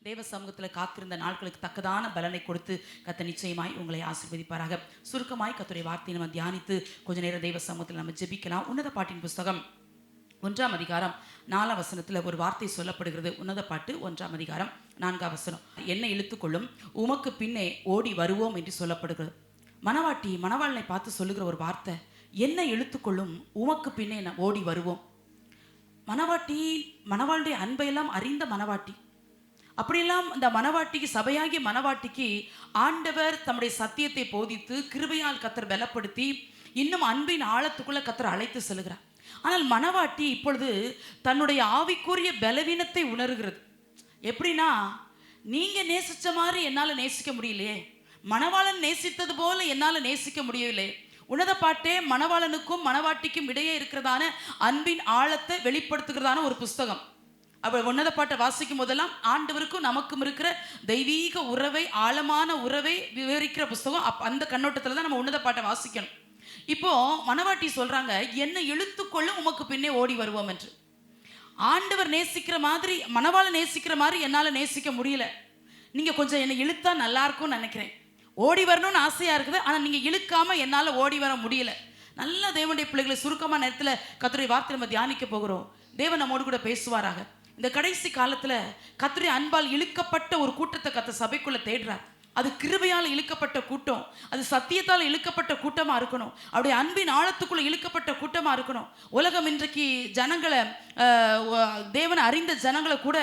தேவ சமூகத்தில் காத்திருந்த நாட்களுக்கு தக்கதான பலனை கொடுத்து கர்த்தர் நிச்சயமாய் உங்களை ஆசீர்வதிப்பாராக. சுருக்கமாய் கர்த்தருடைய வார்த்தையை நம்ம தியானித்து கொஞ்ச நேரம் தேவ சமூகத்தில் நம்ம ஜெபிக்கலாம். உன்னத பாட்டின் புஸ்தகம் 1ஆம் அதிகாரம் 4ஆம் வசனத்தில் ஒரு வார்த்தை சொல்லப்படுகிறது. உன்னத பாட்டு 1ஆம் அதிகாரம் 4ஆம் வசனம், என்னை இழுத்துக்கொள்ளும் உமக்கு பின்னே ஓடி வருவோம் என்று சொல்லப்படுகிறது. மணவாட்டி மணவாளனை பார்த்து சொல்லுகிற ஒரு வார்த்தை, என்னை இழுத்துக்கொள்ளும் உமக்கு பின்னே ஓடி வருவோம். மணவாட்டி மணவாளுடைய அன்பையெல்லாம் அறிந்த மணவாட்டி. அப்படியெல்லாம் இந்த மணவாட்டிக்கு, சபையாகிய மணவாட்டிக்கு ஆண்டவர் தம்முடைய சத்தியத்தை போதித்து கிருபையால் கர்த்தர் பலப்படுத்தி இன்னும் அன்பின் ஆழத்துக்குள்ள கர்த்தர் அழைத்து செல்கிறார். ஆனால் மணவாட்டி இப்பொழுது தன்னுடைய ஆவிக்குரிய பலவீனத்தை உணர்கிறது. எப்படின்னா, நீங்க நேசிச்ச மாதிரி என்னால் நேசிக்க முடியலையே, மணவாளன் நேசித்தது போல என்னால் நேசிக்க முடியவில்லை. உன்னத பாட்டே மணவாளனுக்கும் மணவாட்டிக்கும் இடையே இருக்கிறதான அன்பின் ஆழத்தை வெளிப்படுத்துகிறதான ஒரு புஸ்தகம். அப்போ உன்னத பாட்டை வாசிக்கும் போதெல்லாம் ஆண்டவருக்கும் நமக்கும் இருக்கிற தெய்வீக உறவை, ஆழமான உறவை விவரிக்கிற புஸ்தகம். அந்த கண்ணோட்டத்தில் தான் நம்ம உன்னத பாட்டை வாசிக்கணும். இப்போ மணவாட்டி சொல்றாங்க, என்னை இழுத்துக்கொள்ளும் உமக்கு பின்னே ஓடி வருவோம் என்று. ஆண்டவர் நேசிக்கிற மாதிரி, மணவாளன் நேசிக்கிற மாதிரி என்னால் நேசிக்க முடியல. நீங்க கொஞ்சம் என்னை இழுத்தா நல்லா இருக்கும்னு நினைக்கிறேன். ஓடி வரணும்னு ஆசையா இருக்குது, ஆனால் நீங்க இழுக்காம என்னால் ஓடி வர முடியல. நல்ல தேவனுடைய பிள்ளைகளை சுருக்கமான நேரத்தில் கர்த்தருடைய வார்த்தை நம்ம தியானிக்க போகிறோம். தேவன் நம்மோடு கூட பேசுவாராக. இந்த கடைசி காலத்துல கர்த்தருடைய அன்பால் இழுக்கப்பட்ட ஒரு கூட்டத்தை கர்த்தர் சபைக்குள்ள தேடுறார். அது கிருபையால் இழுக்கப்பட்ட கூட்டம், அது சத்தியத்தால் இழுக்கப்பட்ட கூட்டமா இருக்கணும். அவருடைய அன்பின் ஆழத்துக்குள்ள இழுக்கப்பட்ட கூட்டமா இருக்கணும். உலகம் இன்றைக்கு ஜனங்களை, தேவனை அறிந்த ஜனங்களை கூட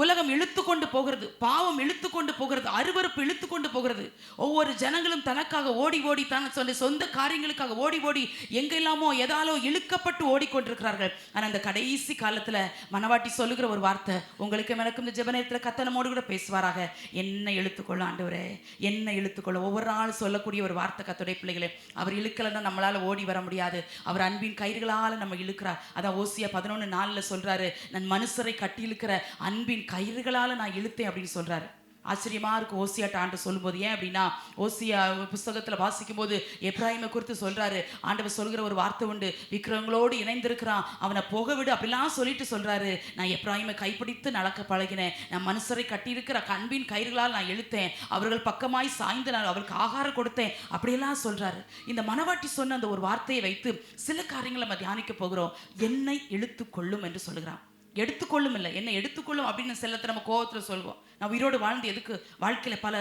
உலகம் இழுத்து கொண்டு போகிறது, பாவம் இழுத்து கொண்டு போகிறது, அருவருப்பு இழுத்து கொண்டு போகிறது. ஒவ்வொரு ஜனங்களும் தனக்காக ஓடி ஓடி தான் சொந்த காரியங்களுக்காக ஓடி ஓடி எங்கெல்லாமோ எதாலோ இழுக்கப்பட்டு ஓடிக்கொண்டிருக்கிறார்கள். ஆனால் அந்த கடைசி காலத்துல மணவாட்டி சொல்லுகிற ஒரு வார்த்தை, உங்களுக்கு எனக்கும் இந்த ஜெப நேரத்தில் கத்தனமோடு கூட பேசுவாராக, என்னை இழுத்துக்கொள்ள ஆண்டவரே, என்னை இழுத்துக்கொள்ள. ஒவ்வொரு நாள் சொல்லக்கூடிய ஒரு வார்த்தை கர்த்தருடைய பிள்ளைகளே. அவர் இழுக்கலன்னா நம்மளால ஓடி வர முடியாது. அவர் அன்பின் கயிறுகளால் நம்ம இழுக்கிறார். அதான் ஓசியா 11:4 சொல்றாரு, நான் மனுஷரை கட்டி இழுக்கிற அன்பின் கயிறுகளால் நான் இழுத்தேன் அப்படின்னு சொல்றாரு. ஆச்சரியமா இருக்கு ஓசியாட்ட ஆண்டு சொல்லும்போது. ஏன் அப்படின்னா, ஓசியா புஸ்தகத்தில் வாசிக்கும் போது எப்ராஹிமை குறித்து சொல்றாரு. ஆண்டவர் சொல்கிற ஒரு வார்த்தை உண்டு, விக்கிரங்களோடு இணைந்திருக்கிறான், அவனை போக விடு அப்படிலாம் சொல்லிட்டு சொல்றாரு. நான் எப்ராஹிமை கைப்பிடித்து நடக்க பழகினேன், நான் மனுஷரை கட்டியிருக்கிற அன்பின் கயிறுகளால் நான் இழுத்தேன், அவர்கள் பக்கமாய் சாய்ந்து நான் அவருக்கு ஆகாரம் கொடுத்தேன் அப்படியெல்லாம் சொல்றாரு. இந்த மணவாட்டி சொன்ன அந்த ஒரு வார்த்தையை வைத்து சில காரியங்களை நம்ம தியானிக்க போகிறோம். என்னை இழுத்து கொள்ளும் என்று சொல்லுகிறான். எடுத்துக்கொள்ளும் இல்லை, என்னை எடுத்துக்கொள்ளும் அப்படின்னு செல்லத்தை நம்ம கோபத்தில் சொல்லுவோம். நான் உயிரோடு வாழ்ந்து எதுக்கு, வாழ்க்கையில் பல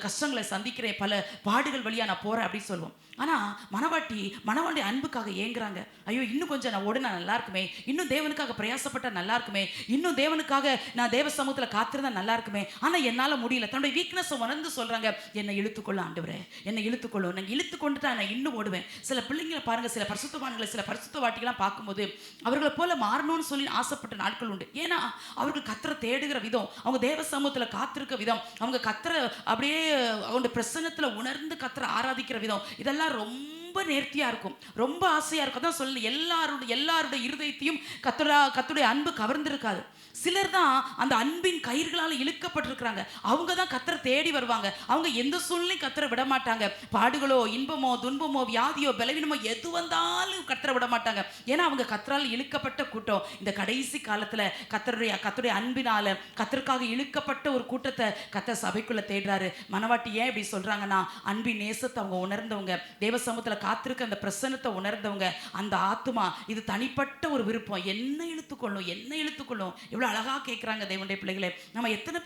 கஷ்டங்களை சந்திக்கிறேன், பல பாடுகள் வழியாக நான் போகிறேன் அப்படின்னு சொல்லுவோம். ஆனால் மணவாட்டி மணவாளுடைய அன்புக்காக ஏங்குறாங்க. ஐயோ, இன்னும் கொஞ்சம் நான் ஓடுனா நல்லா இருக்குமே, இன்னும் தேவனுக்காக பிரயாசப்பட்டா நல்லா இருக்குமே, இன்னும் தேவனுக்காக நான் தேவ சமூகத்தில் காத்திருந்தா நல்லா இருக்குமே, ஆனால் என்னால் முடியல. தன்னுடைய வீக்னஸை உணர்ந்து சொல்கிறாங்க, என்னை இழுத்துக்கொள்ள ஆண்டவரே, என்னை இழுத்துக்கொள்ளும். நான் இழுத்து கொண்டுட்டா நான் இன்னும் ஓடுவேன். சில பிள்ளைங்களை பாருங்கள், சில பரிசுத்தவான்களை, சில பரிசுத்தவாட்டிகளாம் பார்க்கும்போது அவர்களை போல மாறணும்னு சொல்லி ஆசைப்பட்ட நாட்கள் உண்டு. ஏன்னா அவர்கள் கர்த்தரை தேடுகிற விதம், அவங்க தேவ சமூகத்தில் காத்திருக்க விதம், அவங்க கர்த்தரை அப்படியே அவங்களுடைய பிரசன்னத்தில் உணர்ந்து கர்த்தரை ஆராதிக்கிற விதம், இதெல்லாம் ரொம்ப நேர்த்தியா இருக்கும், ரொம்ப ஆசையா இருக்கும். அதான் சொல்லு, எல்லாருடைய இருதயத்தையும் கர்த்தருடைய அன்பு கவர்ந்திருக்காது. சிலர் தான் அந்த அன்பின் கயிறுகளால் இழுக்கப்பட்டிருக்கிறாங்க. அவங்க தான் கர்த்தரை தேடி வருவாங்க. அவங்க எந்த சூழ்நிலையும் கர்த்தரை விட மாட்டாங்க. பாடுகளோ, இன்பமோ, துன்பமோ, வியாதியோ, பலவீனமோ எது வந்தாலும் கர்த்தரை விட மாட்டாங்க. ஏன்னா அவங்க கர்த்தரால் இழுக்கப்பட்ட கூட்டம். இந்த கடைசி காலத்துல கர்த்தருடைய அன்பினால கர்த்தருக்காக இழுக்கப்பட்ட ஒரு கூட்டத்தை கர்த்தர் சபைக்குள்ள தேடுறாரு. மணவாட்டி ஏன் இப்படி சொல்றாங்கன்னா, அன்பின் நேசத்தை அவங்க உணர்ந்தவங்க, தேவ சமூகத்துல காத்திருக்க அந்த பிரசன்னத்தை உணர்ந்தவங்க, அந்த ஆத்துமா இது தனிப்பட்ட ஒரு விருப்பம், என்ன இழுத்துக்கொள்ளும், என்ன இழுத்துக்கொள்ளும். இவ்வளவு அழகா கேட்கிறாங்க தேவனுடைய பிள்ளைகளே. நம்ம எத்தனை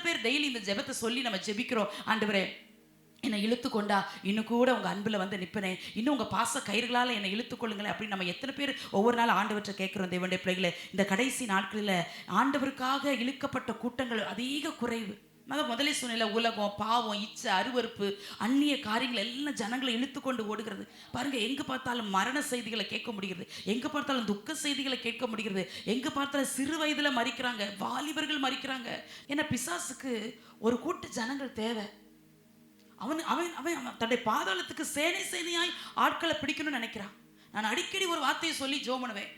பேர் டெய்லி இந்த ஜெபத்தை சொல்லி நம்ம ஜெபிக்கிறோம், ஆண்டவரே என்னை இழுத்துக்கொண்டா இன்னும் கூட உங்கள் அன்பில் வந்து நிற்பனே, இன்னும் உங்கள் பாச கயிறுகளால் என்னை இழுத்துக்கொள்ளுங்களேன் அப்படின்னு நம்ம எத்தனை பேர் ஒவ்வொரு நாள் ஆண்டவற்றை கேட்குறோம் தேவனுடைய பிள்ளைகளே. இந்த கடைசி நாட்களில் ஆண்டவருக்காக இழுக்கப்பட்ட கூட்டங்கள் அதிக குறைவு. முதலே சொன்ன உலகம், பாவம், இச்சை, அருவருப்பு, அந்நிய காரியங்கள் எல்லாம் ஜனங்களை இழுத்து கொண்டு ஓடுகிறது. பாருங்க, எங்க பார்த்தாலும் மரண செய்திகளை கேட்க முடிகிறது, எங்க பார்த்தாலும் துக்க செய்திகளை கேட்க முடிகிறது, எங்க பார்த்தாலும் சிறு வயதுல மறிக்கிறாங்க, வாலிபர்கள் மறிக்கிறாங்க. ஏன்னா பிசாசுக்கு ஒரு கூட்ட ஜனங்கள் தேவை. அவன் அவன் அவன் தன்னுடைய பாதாளத்துக்கு சேனையாய் ஆட்களை பிடிக்கணும்னு நினைக்கிறான். நான் அடிக்கடி ஒரு வார்த்தையை சொல்லி ஜெபம் பண்ணுவேன்,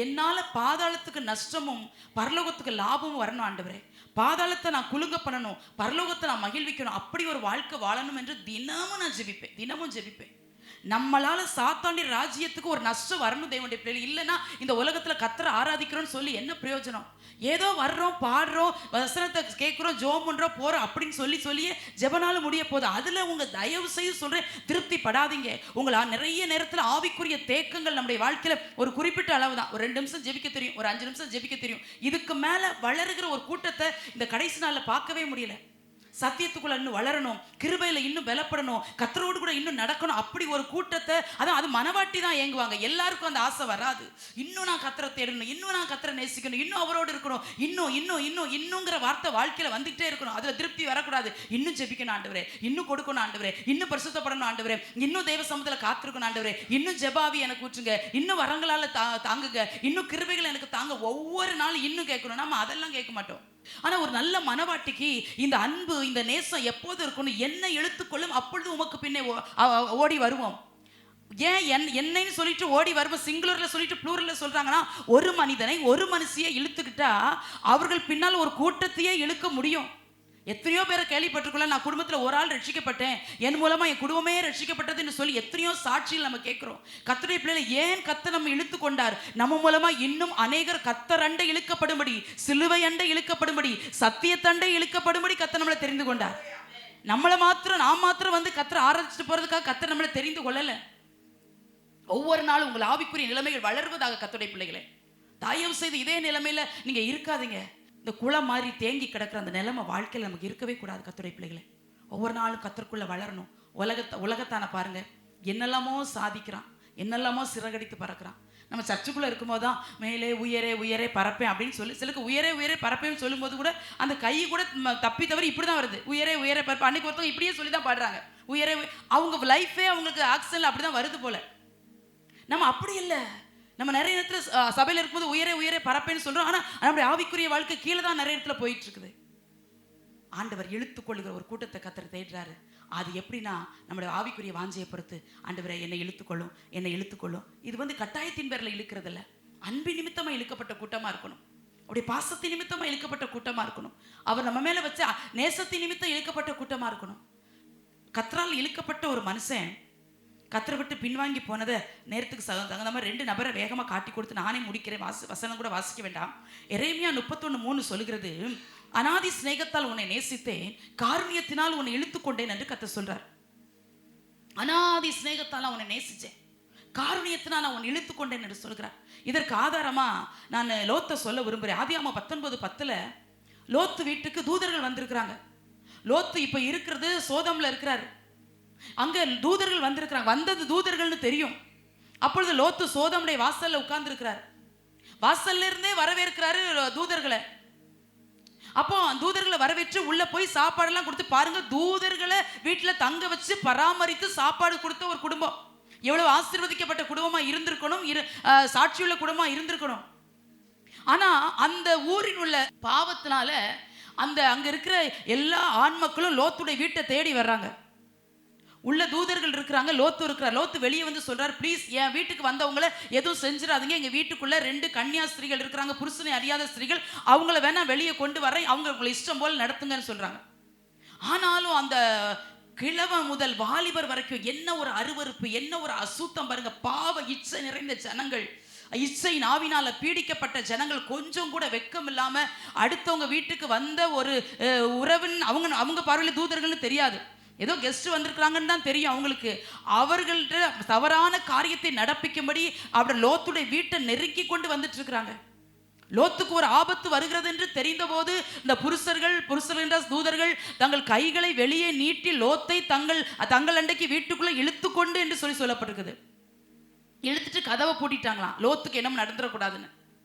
என்னால் பாதாளத்துக்கு நஷ்டமும் பரலோகத்துக்கு லாபமும் வரணும் ஆண்டவரே. பாதாளத்தை நான் குலுங்க பண்ணணும், பரலோகத்தை நான் மகிழ்விக்கணும், அப்படி ஒரு வாழ்க்கை வாழணும் என்று தினமும் நான் ஜெபிப்பேன். நம்மளால சாத்தாண்டி ராஜ்யத்துக்கு ஒரு நஷ்டம் வரணும் தேவனுடைய பிள்ளைகள். இல்லைன்னா இந்த உலகத்துல கர்த்தரை ஆராதிக்கிறோம்னு சொல்லி என்ன பிரயோஜனம்? ஏதோ வர்றோம், பாடுறோம், வசனத்தை கேட்கிறோம், ஜெபம் பண்றோம், போறோம் அப்படின்னு சொல்லியே ஜெபனால முடிய போகுது. அதுல உங்க தயவு செய்து சொல்றேன், திருப்தி படாதீங்க. உங்களா நிறைய நேரத்துல ஆவிக்குரிய தேக்கங்கள் நம்முடைய வாழ்க்கையில ஒரு குறிப்பிட்ட அளவு தான். ஒரு 2 நிமிஷம் ஜெபிக்க தெரியும், ஒரு 5 நிமிஷம் ஜெபிக்க தெரியும். இதுக்கு மேல வளருகிற ஒரு கூட்டத்தை இந்த கடைசி நாள்ல பார்க்கவே முடியல. சத்தியத்துக்குள்ள இன்னும் வளரணும், கிருபையில இன்னும் பலப்படணும், கர்த்தரோடு கூட இன்னும் நடக்கணும். அப்படி ஒரு கூட்டத்தை, அதான் அது மனவாட்டி தான் ஏங்குவாங்க. எல்லாருக்கும் அந்த ஆசை வராது. இன்னும் நான் கர்த்தரை தேடணும், இன்னும் நான் கர்த்தரை நேசிக்கணும், இன்னும் அவரோடு இருக்கணும், இன்னுங்கிற வார்த்தை வாழ்க்கையில வந்துகிட்டே இருக்கணும். அதுல திருப்தி வரக்கூடாது. இன்னும் ஜெபிக்கணும் ஆண்டவரே, இன்னும் கொடுக்கணும் ஆண்டவரே, இன்னும் பரிசுத்தப்படணும் ஆண்டவரே, இன்னும் தேவ சமூகத்துல காத்திருக்கணும் ஆண்டவரே, இன்னும் ஜெபாவி எனக்கு ஊற்றுங்க, இன்னும் வரங்களால தாங்குங்க, இன்னும் கிருபைகள் எனக்கு தாங்க. ஒவ்வொரு நாளும் இன்னும் கேட்கணும். நம்ம அதெல்லாம் கேட்க மாட்டோம். ஆனா ஒரு நல்ல மனவாட்டிக்கு இந்த அன்பு, இந்த நேசம் எப்போது இருக்கணும்? என்னை இழுத்துக்கொள்ளும், அப்பொழுது உமக்கு பின்னே ஓடி வருவோம். ஏன் என்னைன்னு சொல்லிட்டு ஓடி வருவோம்? சிங்குலர்ல சொல்லிட்டு ப்ளூரல்ல சொல்றாங்கன்னா, ஒரு மனிதனை, ஒரு மனுஷியை இழுத்துக்கிட்டா அவர்கள் பின்னால் ஒரு கூட்டத்தையே இழுக்க முடியும். எத்தனையோ பேரை கேள்விப்பட்டிருக்கோம். நான் குடும்பத்தில் ஒரு ஆள் ரட்சிக்கப்பட்டேன், என் மூலமா என் குடும்பமே ரட்சிக்கப்பட்டதுன்னு சொல்லி எத்தனையோ சாட்சிகள் நம்ம கேட்கிறோம். கர்த்தருடைய பிள்ளைகளை ஏன் கர்த்தர் நம்ம இழுத்து கொண்டார்? நம்ம மூலமா இன்னும் அநேகர் கர்த்தர் அண்டை இழுக்கப்படும்படி, சிலுவை அண்டை இழுக்கப்படும்படி, சத்தியத்தண்டை இழுக்கப்படும்படி கர்த்தர் நம்மளை தெரிந்து கொண்டார். நம்மளை மாத்திரம், நான் மாத்திரம் வந்து கர்த்தரை ஆராதிச்சுட்டு போறதுக்காக கர்த்தர் நம்மளை தெரிந்து கொள்ளல. ஒவ்வொரு நாளும் உங்கள் ஆவிக்குரிய நிலைமைகள் வளர்வதாக கர்த்தருடைய பிள்ளைகளே. தயவு செய்து இதே நிலைமையில நீங்க இருக்காதீங்க. இந்த குளம் மாதிரி தேங்கி கிடக்கிற அந்த நிலைமை வாழ்க்கையில் நமக்கு இருக்கவே கூடாது. கர்த்தருடைய பிள்ளைகளே, ஒவ்வொரு நாளும் கர்த்தருக்குள்ள வளரணும். உலகத்தான பாருங்க, என்னெல்லாமோ சாதிக்கிறான், என்னெல்லாமோ சிறகடித்து பறக்கிறான். நம்ம சர்ச்சுக்குள்ள இருக்கும்போது தான் மேலே உயரே உயரே பறப்பேன் அப்படின்னு சொல்லி, சிலருக்கு உயரே உயரே பறப்பேன்னு சொல்லும்போது கூட அந்த கை கூட தப்பி தவறி இப்படி தான் வருது, உயரே உயரே பறப்பேன். அன்னைக்கு ஒருத்தவங்க இப்படியே சொல்லி தான் பாடுறாங்க, உயரே. அவங்க லைஃபே அவங்களுக்கு ஆக்சிடென்ட்ல அப்படி தான் வருது போல. நம்ம அப்படி இல்லை. நம்ம நிறைய இடத்துல சபையில் இருக்கும்போது உயரே உயரே பரப்பேன்னு சொல்றோம். ஆனா நம்முடைய ஆவிக்குரிய வாழ்க்கை கீழே தான் நிறைய இடத்துல போயிட்டு இருக்குது. ஆண்டவர் இழுத்துக்கொள்ளுகிற ஒரு கூட்டத்தை கர்த்தர் தேடுறாரு. அது எப்படின்னா, நம்முடைய ஆவிக்குரிய வாஞ்சையை பொறுத்து, ஆண்டவரை என்னை இழுத்துக்கொள்ளும், என்னை இழுத்துக்கொள்ளும். இது வந்து கட்டாயத்தின் பேரில் இழுக்கிறது இல்லை. அன்பின் நிமித்தமா இழுக்கப்பட்ட கூட்டமா இருக்கணும். அவருடைய பாசத்தின் நிமித்தமா இழுக்கப்பட்ட கூட்டமா இருக்கணும். அவர் நம்ம மேல வச்ச நேசத்தின் நிமித்தம் இழுக்கப்பட்ட கூட்டமா இருக்கணும். கர்த்தரால் இழுக்கப்பட்ட ஒரு மனுஷன் கர்த்தரை விட்டு பின்வாங்கி போனதை நேரத்துக்கு தகுந்த மாதிரி 2 நபரை வேகமாக காட்டி கொடுத்து நானே முடிக்கிறேன். வசனம் கூட வாசிக்க வேண்டாம். எரேமியா 31:3 சொல்லுகிறது, அநாதி சிநேகத்தால் உன்னை நேசித்தேன், காருண்யத்தினால் உன்னை இழுத்துக்கொண்டேன் என்று கர்த்தர் சொல்றார். அநாதி சிநேகத்தால் உன்னை நேசிச்சேன், காருண்யத்தினால் நான் உன்னை இழுத்துக்கொண்டேன் என்று சொல்கிறார். இதற்கு ஆதாரமா நான் லோத்தை சொல்ல விரும்புகிறேன். ஆதியாகமம் 19:10 லோத்து வீட்டுக்கு தூதர்கள் வந்திருக்கிறாங்க. லோத்து இப்ப இருக்கிறது சோதம்ல இருக்கிறாரு. அங்க தூதர்கள் வந்திருக்கிறாங்க. வந்தது தூதர்கள்னு தெரியும். அப்பொழுது லோத்து சோதமுடைய வாசல்ல உட்கார்ந்து இருக்கிறார். வாசல்ல இருந்தே வரவேற்கிறாரு தூதர்களை. அப்போ தூதர்களை வரவேற்று உள்ள போய் சாப்பாடெல்லாம் கொடுத்து, பாருங்க, தூதர்களை வீட்டுல தங்க வச்சு பராமரித்து சாப்பாடு கொடுத்த ஒரு குடும்பம். எவ்வளவு ஆசீர்வதிக்கப்பட்ட குடும்பமா இருந்திருக்கணும், சாட்சியுள்ள குடும்பமா இருந்திருக்கணும். ஆனா அந்த ஊரின் உள்ள பாவத்தினால அங்க இருக்கிற எல்லா ஆண் மக்களும் லோத்துடைய வீட்டை தேடி வர்றாங்க. உள்ள தூதர்கள் இருக்கிறாங்க, லோத்து இருக்கிறார். லோத்து வெளியே வந்து சொல்றார், ப்ளீஸ் என் வீட்டுக்கு வந்தவங்களை எதுவும் செஞ்சிடாதீங்க. எங்க வீட்டுக்குள்ள 2 கன்னியா ஸ்திரீகள் இருக்கிறாங்க, புருஷனை அறியாத ஸ்திரீகள், அவங்கள வேணா வெளியே கொண்டு வரேன், அவங்க உங்களை இஷ்டம் போல் நடத்துங்கன்னு சொல்றாங்க. ஆனாலும் அந்த கிழவன் முதல் வாலிபர் வரைக்கும் என்ன ஒரு அருவருப்பு, என்ன ஒரு அசுத்தம் பாருங்க. பாவ இச்சை நிறைந்த ஜனங்கள், இச்சை நாவினால பீடிக்கப்பட்ட ஜனங்கள், கொஞ்சம் கூட வெக்கம் இல்லாம அடுத்தவங்க வீட்டுக்கு வந்த ஒரு உறவின் அவங்க பார்வையில் தூதர்கள்னு தெரியாது, ஏதோ கெஸ்ட் வந்திருக்கிறாங்கன்னு தான் தெரியும் அவங்களுக்கு. அவர்கள்ட்ட தவறான காரியத்தை நடப்பிக்கும்படி அவர் லோத்துடைய வீட்டை நெருக்கி கொண்டு வந்துட்டு இருக்கிறாங்க. லோத்துக்கு ஒரு ஆபத்து வருகிறது என்று தெரிந்த போது இந்த புருஷர்கள் என்ற தூதர்கள் தங்கள் கைகளை வெளியே நீட்டி லோத்தை தங்கள் அண்டைக்கு வீட்டுக்குள்ள இழுத்து கொண்டு என்று சொல்லப்பட்டிருக்குது. இழுத்துட்டு கதவை பூட்டிட்டாங்களாம், லோத்துக்கு என்ன நடந்துடக்கூடாதுன்னு.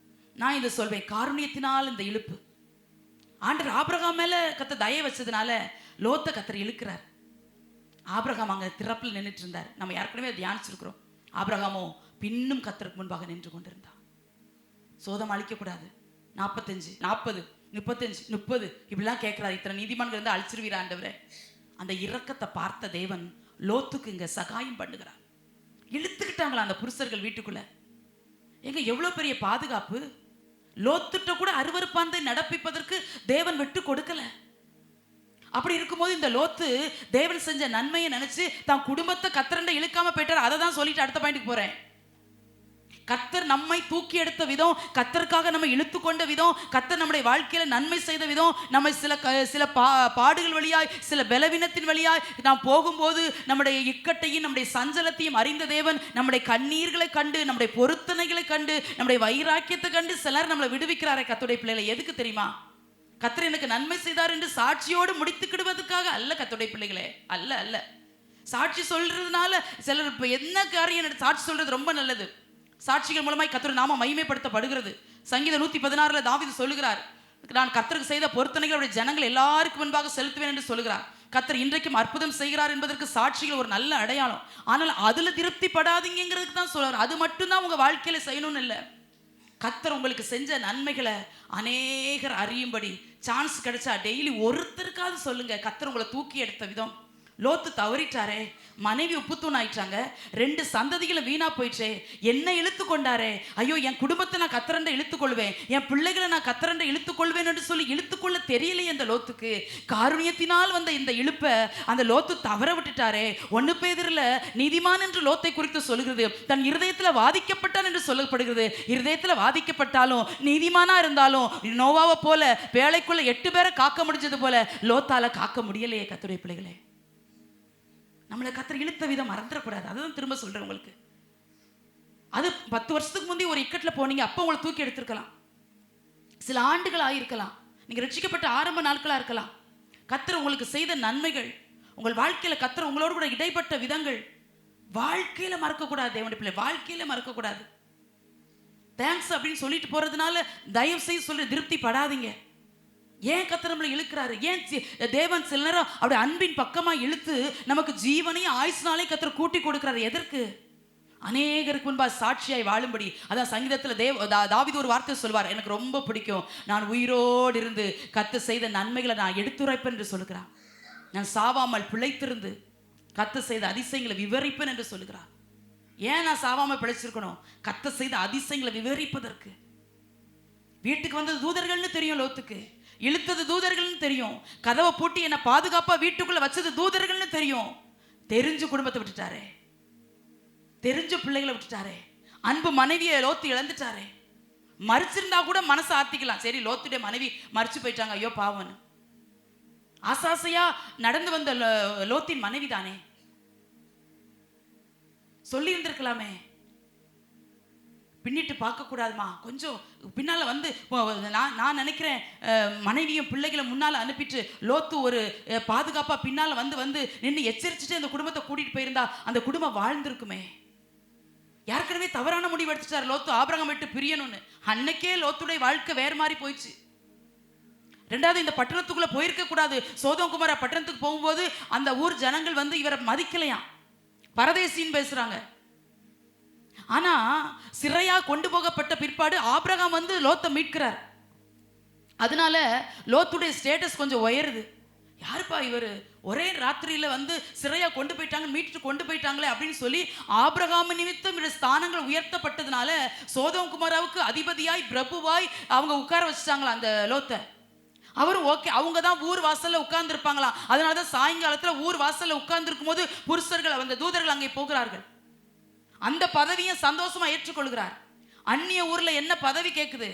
நான் இதை சொல்வேன், காருண்யத்தினால் இந்த இழுப்பு. ஆண்டவர் ஆபிரகாம் மேல கத்த தயை வச்சதுனால லோத்தை கத்தர் இழுக்கிறார். ஆபிரகாம் அங்க திறப்பில் நின்றுட்டு இருந்தார். நம்ம ஏற்கனவே தியானிச்சிருக்கிறோம். ஆபிரகாமோ பின்னும் கத்தருக்கு முன்பாக நின்று கொண்டிருந்தார். சோதம் அழிக்கக்கூடாது, 45 40 35 30 இப்படிலாம் கேட்கிறார். இத்தனை நீதிமான்கள் இருந்து அழிச்சிருவீரா ஆண்டவரே? அந்த இரக்கத்தை பார்த்த தேவன் லோத்துக்கு இங்க சகாயம் பண்ணுகிறார். இழுத்துக்கிட்டாங்களா அந்த புருஷர்கள் வீட்டுக்குள்ள. எங்க எவ்வளவு பெரிய பாதுகாப்பு! லோத்துட்ட கூட அருவருப்பானதை நடப்பிப்பதற்கு தேவன் விட்டு கொடுக்கல. அப்படி இருக்கும்போது இந்த லோத்து தேவன் செஞ்ச நன்மையை நினைச்சு தான் குடும்பத்தை கத்தரண்ட இழுக்காம போயிட்டார். அதை தான் சொல்லிட்டு அடுத்த பாயிண்ட்டுக்கு போறேன். கர்த்தர் நம்மை தூக்கி எடுத்த விதம், கர்த்தருக்காக நம்ம இழுத்து கொண்ட விதம், கர்த்தர் நம்முடைய வாழ்க்கையில நன்மை செய்த விதம், நம்ம சில பாடுகள் வழியாய், சில பலவீனத்தின் வழியாய் நாம் போகும்போது நம்முடைய இக்கட்டையும் நம்முடைய சஞ்சலத்தையும் அறிந்த தேவன் நம்முடைய கண்ணீர்களை கண்டு, நம்முடைய பொருத்தனைகளை கண்டு, நம்முடைய வைராக்கியத்தை கண்டு சிலர் நம்மளை விடுவிக்கிறாரே கர்த்தருடைய பிள்ளைகளை. எதுக்கு தெரியுமா? கர்த்தர் எனக்கு நன்மை செய்தார் என்று சாட்சியோடு முடித்துக்கிடுவதற்காக அல்ல கர்த்தருடைய பிள்ளைகளே, அல்ல அல்ல. சாட்சி சொல்றதுனால சிலர் இப்ப என்ன காரியம் சாட்சி சொல்றது ரொம்ப நல்லது. சாட்சிகள் மூலமாய் கர்த்தருடைய நாமம் மகிமைப்படுத்தப்படுகிறது. சங்கீதம் 116 தாவீது சொல்லுகிறார், நான் கர்த்தருக்கு செய்த பொருத்தனைகளுடைய ஜனங்கள் எல்லாருக்கும் முன்பாக செலுத்துவேன் என்று சொல்லுகிறார். கர்த்தர் இன்றைக்கும் அற்புதம் செய்கிறார் என்பதற்கு சாட்சிகள் ஒரு நல்ல அடையாளம். ஆனால் அதுல திருப்தி படாதீங்கிறதுக்கு தான் சொல்றாரு. அது மட்டும்தான் உங்க வாழ்க்கையில செய்யணும்னு இல்லை. கர்த்தர் உங்களுக்கு செஞ்ச நன்மைகளை அநேகர் அறியும்படி சான்ஸ் கிடைச்சா டெய்லி ஒருத்தருக்காவது சொல்லுங்க, கர்த்தர் உங்களை தூக்கி எடுத்த விதம். லோத்து தவறிட்டாரே, மனைவி உப்புத்தூண் ஆயிட்டாங்க, 2 சந்ததிகளை வீணா போயிடுச்சே, என்ன இழுத்து கொண்டாரே, ஐயோ என் குடும்பத்தை நான் கத்தரண்ட இழுத்துக்கொள்வேன், என் பிள்ளைகளை நான் கத்தரண்ட இழுத்துக்கொள்வேன் என்று சொல்லி இழுத்துக்கொள்ள தெரியலையே அந்த லோத்துக்கு. காருண்யத்தினால் வந்த இந்த இழுப்பை அந்த லோத்து தவற விட்டுட்டாரே. 1 பேதுருல நீதிமான் என்று லோத்தை குறித்து சொல்லுகிறது. தன் இருதயத்துல வாதிக்கப்பட்டான் என்று சொல்லப்படுகிறது. இருதயத்துல வாதிக்கப்பட்டாலும் நீதிமானா இருந்தாலும் நோவாவை போல வேலைக்குள்ள 8 பேரை காக்க முடிஞ்சது போல லோத்தால காக்க முடியலையே கர்த்தருடைய பிள்ளைகளே. நம்மளை கர்த்தர் இழுத்த விதம் மறந்துடக்கூடாது. அதுதான் திரும்ப சொல்றேன் உங்களுக்கு. அது 10 வருஷத்துக்கு முந்தைய ஒரு இக்கட்ல போனீங்க, அப்போ உங்களை தூக்கி எடுத்திருக்கலாம். சில ஆண்டுகள் ஆயிருக்கலாம், நீங்க ரட்சிக்கப்பட்ட ஆரம்ப நாட்களா இருக்கலாம். கர்த்தர் உங்களுக்கு செய்த நன்மைகள், உங்கள் வாழ்க்கையில கர்த்தர் உங்களோடு கூட இடைப்பட்ட விதங்கள் வாழ்க்கையில மறக்கக்கூடாது. தேவனுடைய பிள்ளை வாழ்க்கையில மறக்கக்கூடாது. தேங்க்ஸ் அப்படின்னு சொல்லிட்டு போறதுனால தயவு செய்து சொல்லி திருப்தி படாதீங்க. ஏன் கர்த்தர் நம்மளை இழுக்கிறாரு? ஏன் தேவன் சில நேரம் அப்படி அன்பின் பக்கமா இழுத்து நமக்கு ஜீவனையும் ஆயுசுனாலே கர்த்தர் கூட்டி கொடுக்கிறாரு. எதற்கு? அநேகருக்கு முன்பா சாட்சியாய் வாழும்படி. அதான் சங்கீதத்துல தாவீது ஒரு வார்த்தை சொல்வார், எனக்கு ரொம்ப பிடிக்கும். நான் உயிரோடு இருந்து கர்த்தர் செய்த நன்மைகளை நான் எடுத்துரைப்பேன் என்று சொல்லுகிறார். நான் சாவாமல் பிழைத்திருந்து கர்த்தர் செய்த அதிசயங்களை விவரிப்பேன் என்று சொல்லுகிறார். ஏன் நான் சாவாமல் பிழைச்சிருக்கணும்? கர்த்தர் செய்த அதிசயங்களை விவரிப்பதற்கு. வீட்டுக்கு வந்தது தூதர்கள்னு தெரியும் லோத்துக்கு, இழுத்தது தூதர்கள்னு தெரியும், கதவை பூட்டி என்ன பாதுகாப்பா வீட்டுக்குள்ள வச்சது தூதர்கள்னு தெரியும். தெரிஞ்சு குடும்பத்தை விட்டுட்டாரே, தெரிஞ்ச பிள்ளைகளை விட்டுட்டாரே, அன்பு மனைவியை லோத்து இழந்துட்டாரே. மறிச்சிருந்தா கூட மனசை ஆத்திக்கலாம், சரி லோத்துடைய மனைவி மறிச்சு போயிட்டாங்க, ஐயோ பாவன்னு. ஆசாசையா நடந்து வந்த லோத்தின் மனைவி தானே, சொல்லி இருந்திருக்கலாமே. பின்னிட்டு பார்க்க கூடாதுமா, கொஞ்சம் பின்னால வந்து நான் நினைக்கிறேன் மனைவியும் பிள்ளைகளை முன்னால அனுப்பிட்டு லோத்து ஒரு பாதுகாப்பா பின்னால வந்து நின்று எச்சரிச்சுட்டு அந்த குடும்பத்தை கூட்டிட்டு போயிருந்தா அந்த குடும்பம் வாழ்ந்திருக்குமே. யாருக்கனவே தவறான முடிவு எடுத்துட்டார் லோத்து, ஆபிரகாம் விட்டு பிரியணும்னு. அன்னைக்கே லோத்துடைய வாழ்க்கை வேற மாதிரி போயிடுச்சு. 2வது, இந்த பட்டணத்துக்குள்ள போயிருக்க கூடாது. சோதோம் குமாரா பட்டணத்துக்கு போகும்போது அந்த ஊர் ஜனங்கள் வந்து இவரை மதிக்கலையாம், பரதேசின்னு பேசுறாங்க. ஆனா சிறையா கொண்டு போகப்பட்ட பிற்பாடு ஆபிரகாம் வந்து லோத்தை மீட்கிறார். அதனால லோத்துடைய ஸ்டேட்டஸ் கொஞ்சம் உயருது. யாருப்பா இவர், ஒரே ராத்திரியில வந்து சிறையா கொண்டு போயிட்டாங்க, மீட்டு கொண்டு போயிட்டாங்களே அப்படின்னு சொல்லி ஆபிரகாம் நிமித்தம் ஸ்தானங்கள் உயர்த்தப்பட்டதுனால சோதோம் குமாராவுக்கு அதிபதியாய் பிரபுவாய் அவங்க உட்கார வச்சுட்டாங்களா அந்த லோத்தை. அவரும் ஓகே, அவங்க தான் ஊர் வாசல்ல உட்கார்ந்து இருப்பாங்களாம். அதனாலதான் சாயங்காலத்துல ஊர் வாசல்ல உட்கார்ந்து இருக்கும் போது புருஷர்கள் அந்த தூதர்கள் அங்கே போகிறார்கள். அந்த பதவியை சந்தோஷமா ஏற்றுக்கொள்கிறார். அந்நிய ஊர்ல என்ன பதவி கேட்குது?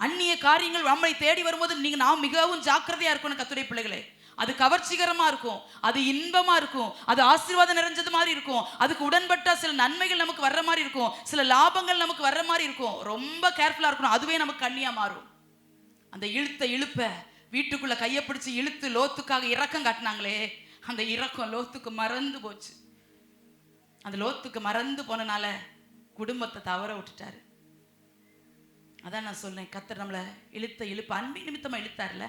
அந்நிய காரியங்கள் நம்மை தேடி வரும்போது நாம் மிகவும் ஜாக்கிரதையா இருக்கணும் கர்த்தருடைய பிள்ளைகளே. அது கவர்ச்சிகரமா இருக்கும், அது இன்பமா இருக்கும், அது ஆசீர்வாதம் நிறைஞ்சது மாதிரி இருக்கும், அதுக்கு உடன்பட்ட சில நன்மைகள் நமக்கு வர்ற மாதிரி இருக்கும், சில லாபங்கள் நமக்கு வர்ற மாதிரி இருக்கும். ரொம்ப கேர்ஃபுல்லா இருக்கணும். அதுவே நமக்கு கண்ணியா மாறும். அந்த இழுப்ப வீட்டுக்குள்ள கையை பிடிச்சு இழுத்து லோத்துக்காக இரக்கம் காட்டினாங்களே, அந்த இரக்கம் லோத்துக்கு மறந்து போச்சு. அந்த லோத்துக்கு மறந்து போனனால குடும்பத்தை தவற விட்டுட்டாரு. அதான் நான் சொல்றேன், கர்த்தர் நம்மளை இழுப்பு அன்பின் நிமித்தமா இழுத்தாருல,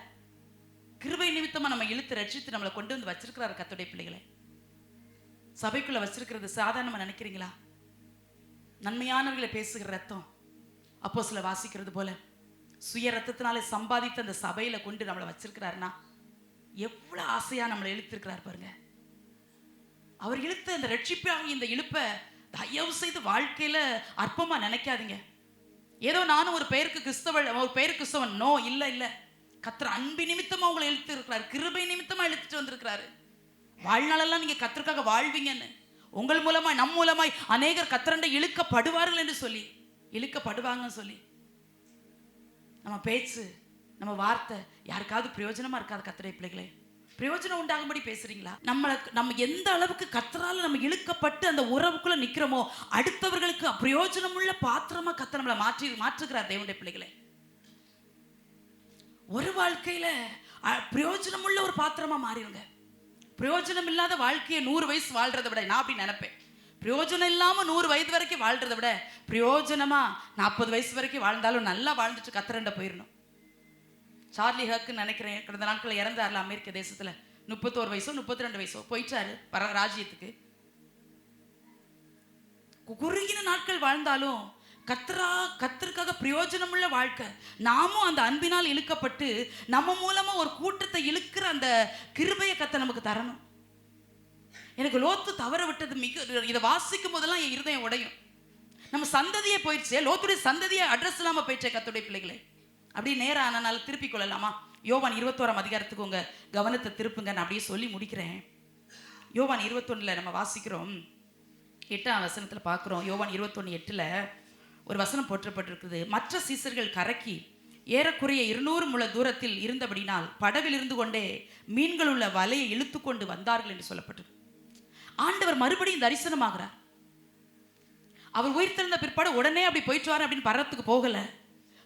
கிருபை நிமித்தமா நம்ம இழுத்து ரட்சித்து நம்மளை கொண்டு வந்து வச்சிருக்கிறாரு கர்த்தருடைய பிள்ளைகளை. சபைக்குள்ள வச்சிருக்கிறது சாதாரணமா நினைக்கிறீங்களா? நன்மையானவர்களை பேசுகிற ரத்தம் அப்போஸ்தலர் வாசிக்கிறது போல சுய ரத்தத்தினாலே சம்பாதித்த அந்த சபையில கொண்டு நம்மளை வச்சிருக்கிறாருன்னா எவ்வளவு ஆசையா நம்மளை இழுத்திருக்கிறார் பாருங்க. அவர் இழுத்த இந்த ரட்சிப்பாக இந்த இழுப்பை தயவு செய்து வாழ்க்கையில அற்பமா நினைக்காதீங்க. ஏதோ நானும் ஒரு பெயருக்கு கிறிஸ்தவன் நோ, இல்ல இல்ல. கர்த்தர் அன்பு நிமித்தமா உங்களை இழுத்து இருக்கிறார், கிருபை நிமித்தமா இழுத்துட்டு வந்திருக்கிறாரு. வாழ்நாளெல்லாம் நீங்க கர்த்தருக்காக வாழ்வீங்கன்னு, உங்கள் மூலமாய் நம் மூலமாய் அநேகர் கர்த்தரண்டை இழுக்கப்படுவார்கள் என்று சொல்லி, இழுக்கப்படுவாங்கன்னு சொல்லி நம்ம பேச்சு, நம்ம வார்த்தை யாருக்காவது பிரயோஜனமா இருக்காது? கர்த்தருடைய பிள்ளைகளே, பிரயோஜனம் உண்டாகும்படி பேசுறீங்களா? நம்ம எந்த அளவுக்கு கர்த்தரால நம்ம இழுக்கப்பட்டு அந்த உறவுக்குள்ள நிக்கிறோமோ, அடுத்தவர்களுக்கு பிரயோஜனமுள்ள பாத்திரமா கர்த்தர் நம்மளை மாற்றுகிறார். தேவனுடைய பிள்ளைகளே, ஒரு வாழ்க்கையில பிரயோஜனமுள்ள ஒரு பாத்திரமா மாறிடுங்க. பிரயோஜனம் இல்லாத வாழ்க்கையை 100 வயசு வாழ்றதை விட, நான் அப்படி நினைப்பேன், பிரயோஜனம் இல்லாம 100 வயது வரைக்கும் வாழ்றதை விட பிரயோஜனமா 40 வயசு வரைக்கும் வாழ்ந்தாலும் நல்லா வாழ்ந்துட்டு கர்த்தரண்ட போயிடணும். சார்லி ஹர்க்குன்னு நினைக்கிறேன், கடந்த நாட்களில் இறந்தார்ல அமெரிக்க தேசத்துல. 31 வயசோ 32 வயசோ போயிட்டாரு ராஜ்யத்துக்கு. குறுகின நாட்கள் வாழ்ந்தாலும் கர்த்தருக்காக பிரயோஜனமுள்ள வாழ்க்கை. நாமும் அந்த அன்பினால் இழுக்கப்பட்டு நம்ம மூலமா ஒரு கூட்டத்தை இழுக்கிற அந்த கிருபையை கர்த்தர் நமக்கு தரணும். எனக்கு லோத்து தவற விட்டது இதை வாசிக்கும் போதெல்லாம் என் இருதயம் உடையும். நம்ம சந்ததியே போயிடுச்சே, லோத்துடைய சந்ததியை அட்ரஸ் இல்லாம போயிடுச்சே. கர்த்தருடைய பிள்ளைகளே, அப்படி நேரம் ஆனால திருப்பிக் கொள்ளலாமா? யோவான் 21ஆம் அதிகாரத்துக்கு உங்க கவனத்தை திருப்புங்க. நான் அப்படியே சொல்லி முடிக்கிறேன். யோவான் 21 நம்ம வாசிக்கிறோம், 8ஆம் வசனத்துல பார்க்கிறோம். யோவான் 21:8 ஒரு வசனம் போற்றப்பட்டிருக்குது. மற்ற சீசர்கள் கரைக்கு ஏறக்குறைய 200 முழ தூரத்தில் இருந்தபடினால் படவில் இருந்து கொண்டே மீன்கள் உள்ள வலையை இழுத்து கொண்டு வந்தார்கள் என்று சொல்லப்பட்டது. ஆண்டவர் மறுபடியும் தரிசனமாகிறார். அவர் உயிர்த்தெழுந்த பிற்பாடு உடனே அப்படி போயிட்டு வாரு அப்படின்னு பரத்துக்கு போகல,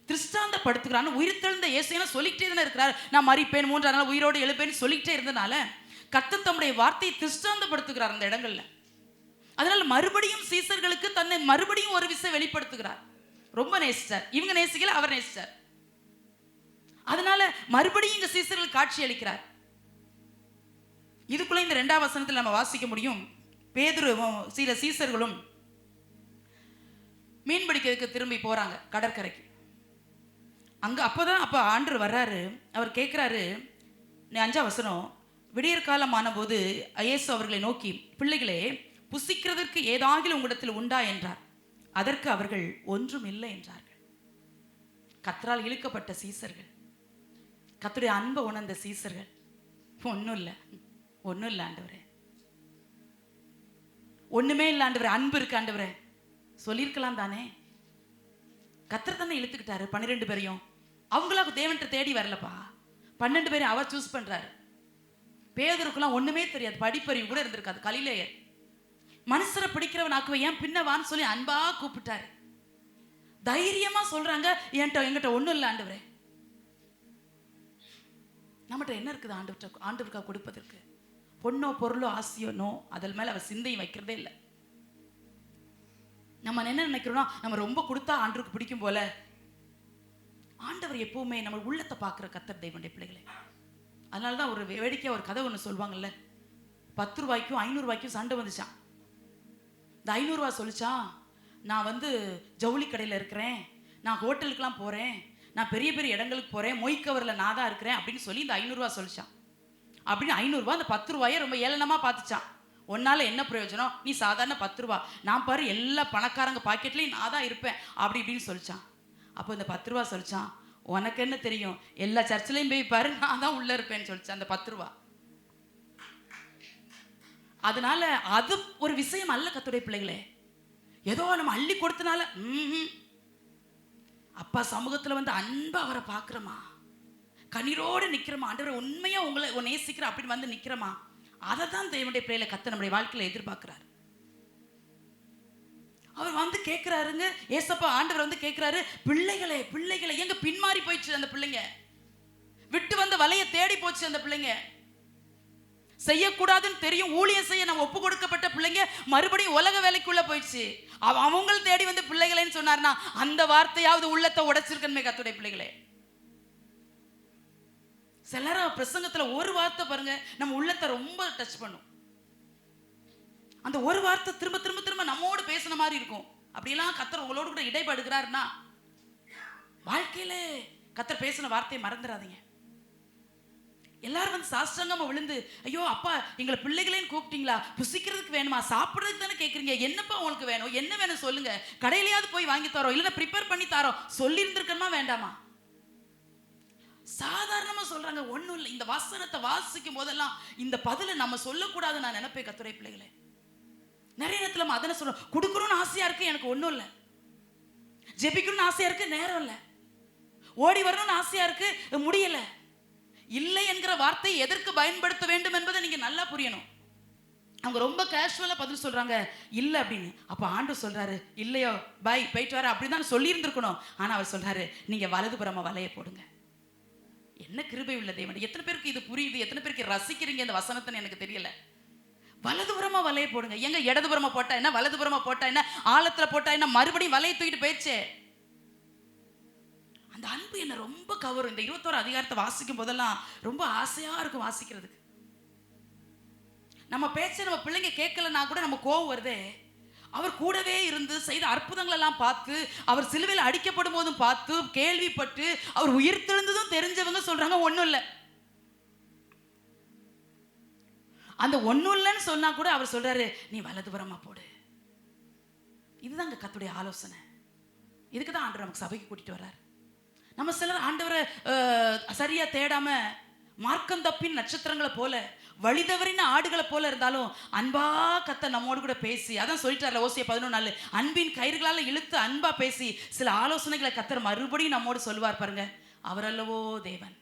திருஷ்டாந்தப்படுத்துகிறான். உயிர்த்தெழுந்த இயேசுன்னு சொல்லிக்கிட்டே தானே இருக்கிறார். நான் மரிப்பேன், 3ஆம் நாள் உயிரோடு எழுப்பேன்னு சொல்லிக்கிட்டே இருந்தனால கர்த்தர் தம்முடைய வார்த்தையை திருஷ்டாந்தப்படுத்துகிறார் அந்த இடங்கள்ல. அதனால மறுபடியும் சீசர்களுக்கு தன்னை மறுபடியும் ஒரு விஷயம் வெளிப்படுத்துகிறார். ரொம்ப நேசிச்சார், இவங்க நேசிக்கல, அவர் நேசிச்சார். அதனால மறுபடியும் இங்க சீசர்கள் காட்சி அளிக்கிறார். இதுக்குள்ள இந்த 2ஆம் வசனத்தில் நம்ம வாசிக்க முடியும். பேதுருவும் சில சீசர்களும் மீன் பிடிக்கிறதுக்கு திரும்பி போறாங்க கடற்கரைக்கு. அங்க அப்ப ஆண்டவர் வர்றாரு. அவர் கேட்கிறாரு, 5ஆம் வசனம், விடியற் காலம் ஆன போது இயேசு அவர்களை நோக்கி, பிள்ளைகளே, புசிக்கிறதற்கு ஏதாகிலும் உங்களிடத்தில் உண்டா என்றார். அதற்கு அவர்கள் ஒன்றும் இல்லை என்றார்கள். கர்த்தரால் இழுக்கப்பட்ட சீசர்கள், கர்த்தருடைய அன்பை உணர்ந்த சீசர்கள், ஒன்றும் இல்லை ஆண்டவரே, ஒண்ணுமே இல்லை ஆண்டவரே, அன்பு இருக்கு ஆண்டவரே சொல்லியிருக்கலாம் தானே. கர்த்தர் தானே இழுத்துக்கிட்டாரு 12 பேரையும். அவங்களாம் தேவன்கிட்ட தேடி வரலப்பா, 12 பேரையும் அவர் சூஸ் பண்றாரு. பேதுருக்குலாம் ஒண்ணுமே தெரியாது, படிப்பறிவு கூட இருந்திருக்காது. கலிலேயர் மனுஷரை பிடிக்கிறவன் ஆக்குவை, ஏன் பின்னவான்னு சொல்லி அன்பா கூப்பிட்டாரு. தைரியமா சொல்றாங்க, என்கிட்ட ஒண்ணும் இல்லை ஆண்டவரே. நம்மகிட்ட என்ன இருக்குது ஆண்டவருக்காக கொடுப்பதற்கு? பொண்ணோ பொருளோ ஆசையோ நோ, அதில் மேல அவர் சிந்தையும் வைக்கிறதே இல்லை. நம்ம என்ன நினைக்கிறோம்னா, நம்ம ரொம்ப கொடுத்தா ஆண்டவருக்கு பிடிக்கும் போல. ஆண்டவர் எப்பவுமே நம்ம உள்ளத்தை பார்க்குற கர்த்தர் தேவனுடைய பிள்ளைகளே. அதனாலதான் ஒரு வேடிக்கையா ஒரு கதை ஒன்று சொல்லுவாங்கல்ல, 10 ரூபாய்க்கும் 500 ரூபாய்க்கும் சண்டை வந்துச்சான். இந்த 500 ரூபா சொல்லிச்சான், நான் ஜவுளி கடையில் இருக்கிறேன், நான் ஹோட்டலுக்குலாம் போறேன், நான் பெரிய பெரிய இடங்களுக்கு போறேன், மொய்க்கவரில் நான் தான் இருக்கிறேன் அப்படின்னு சொல்லி இந்த 500 ரூபா சொல்லிச்சான். அப்படின்னு 500 ரூபா அந்த 10 ரூபாயை ரொம்ப ஏளனமா பார்த்துச்சான். உன்னால என்ன பிரயோஜனம், நீ சாதாரண 10 ரூபா, நான் பாரு எல்லா பணக்காரங்க பாக்கெட்லையும் நான் தான் இருப்பேன் அப்படி இப்படின்னு சொல்லிச்சான். அப்போ இந்த 10 ரூபா சொல்லிச்சான், உனக்கு என்ன தெரியும், எல்லா சர்ச்சிலையும் போய் பாரு, நான் தான் உள்ள இருப்பேன்னு சொல்லிச்சான் அந்த 10 ரூபா. அதனால அது ஒரு விஷயம் அல்ல கர்த்தருடைய பிள்ளைகளே. ஏதோ நம்ம அள்ளி கொடுத்தனால அப்பா சமூகத்துல அன்பா அவரை பார்க்கிறோமா, கண்ணீரோடு நிக்கிறோமா, ஆண்டவரே உண்மையா உங்களை நேசிக்கிற அப்படி நிக்கிறோமா, அதை தான் தேவனுடைய பிள்ளைகளை கர்த்தர் நம்முடைய வாழ்க்கையில எதிர்பார்க்கிறார். அவர் கேட்கிறாருங்க, ஏசப்பா ஆண்டவர் கேட்கிறாரு, பிள்ளைகளே பிள்ளைகளை எங்க பின்மாறி போயிடுச்சு அந்த பிள்ளைங்க, விட்டு வந்த வலைய தேடி போச்சு அந்த பிள்ளைங்க, செய்யக்கூடாதுன்னு தெரியும் ஊழியம் செய்ய நம்ம ஒப்பு கொடுக்கப்பட்ட பிள்ளைங்க மறுபடியும் உலக வேலைக்குள்ள போயிடுச்சு. அவங்களை தேடி பிள்ளைகளேன்னு சொன்னார்னா அந்த வார்த்தையாவது உள்ளத்தை உடைச்சிருக்கணுமே கர்த்தருடைய பிள்ளைகளே. சிலர பிரசங்கத்துல ஒரு வார்த்தை பாருங்க நம்ம உள்ளத்தை ரொம்ப டச் பண்ணும். அந்த ஒரு வார்த்தை திரும்ப திரும்ப திரும்ப நம்மோடு பேசின மாதிரி இருக்கும். அப்படியெல்லாம் கர்த்தர் உங்களோடு கூட இடைப்படுகிறாருன்னா வாழ்க்கையில கர்த்தர் பேசின வார்த்தையை மறந்துடாதீங்க. எல்லாரும் சாஷ்டாங்கமா விழுந்து, ஐயோ அப்பா எங்களை பிள்ளைகளேன்னு கூப்பிட்டீங்களா, புசிக்கிறதுக்கு வேணுமா, சாப்பிட்றதுக்கு தானே கேட்குறீங்க, என்னப்பா உங்களுக்கு வேணும், என்ன வேணும் சொல்லுங்க, கடையிலையாவது போய் வாங்கி தரோம், இல்லைன்னா ப்ரிப்பேர் பண்ணி தரோம் சொல்லி இருந்திருக்கணுமா வேண்டாமா? சாதாரணமா சொல்றாங்க, ஒண்ணும் இல்லை. இந்த வசனத்தை வாசிக்கும் போதெல்லாம் இந்த பதிலை நம்ம சொல்லக்கூடாது நான் நினைப்பேன் கர்த்தருடைய பிள்ளைகளே. நிறைய நேரத்துல நம்ம அதனை சொல்றோம், கொடுக்கணும்னு ஆசையா இருக்கு, எனக்கு ஒண்ணும் இல்லை. ஜெபிக்கணும்னு ஆசையா இருக்கு, நேரம் இல்லை. ஓடி வரணும்னு ஆசையா இருக்கு, முடியல. இல்லை என்கிற வார்த்தை எதற்கு பயன்படுத்த வேண்டும் என்பதை நீங்க நல்லா புரியணும். அவங்க ரொம்ப கேஷுவலா பதில் சொல்றாங்க, இல்ல அப்படின்னு. அப்ப ஆண்டவர் சொல்றாரு, இல்லையோ பை, போயிட்டு வர அப்படிதான் சொல்லி இருந்திருக்கணும். ஆனா அவர் சொல்றாரு, நீங்க வலதுபுறமா வலைய போடுங்க. என்ன கிருபை உள்ள தேவன்! எத்தனை பேருக்கு இது புரியுது? எத்தனை பேருக்கு ரசிக்கிறீங்க இந்த வசனத்தை எனக்கு தெரியல. வலதுபுறமா வலைய போடுங்க. எங்க இடதுபுறமா போட்டா என்ன, வலதுபுறமா போட்டா என்ன, ஆழத்துல போட்டா என்ன, மறுபடியும் வலையை தூக்கிட்டு போயிடுச்சே. அந்த அன்பு என்ன ரொம்ப கவரும். இந்த 21 அதிகாரத்தை வாசிக்கும் போதெல்லாம் ரொம்ப ஆசையா இருக்கும் வாசிக்கிறதுக்கு. நம்ம பேச்ச நம்ம பிள்ளைங்க கேட்கலன்னா கூட நம்ம கோவம் வருதே. அவர் கூடவே இருந்து செய்த அற்புதங்கள் எல்லாம் பார்த்து, அவர் சிலுவையில் அடிக்கப்படும் போதும் பார்த்து, கேள்விப்பட்டு, அவர் உயிர் தெழுந்ததும் தெரிஞ்சவங்க சொல்றாங்க ஒண்ணும் இல்லை. அந்த ஒண்ணும் இல்லைன்னு சொன்னா கூட அவர் சொல்றாரு, நீ வலதுபுறமா போடு. இதுதான் கர்த்தருடைய ஆலோசனை. இதுக்கு தான் ஆண்டவர் நமக்கு சபைக்கு கூட்டிட்டு வர்றார். நம்ம சிலர் ஆண்டவரை சரியா தேடாம மார்க்கம் தப்பின் நட்சத்திரங்களை போல, வழிதவறின ஆடுகளை போல இருந்தாலும் அன்பா கர்த்தர் நம்மோடு கூட பேசி, அதான் சொல்லிட்டார்ல ஓசியா 11:4, அன்பின் கயிறுகளால இழுத்து அன்பா பேசி சில ஆலோசனைகளை கர்த்தர் மறுபடியும் நம்மோடு சொல்லுவார் பாருங்க. அவர் அல்லவோ தேவன்.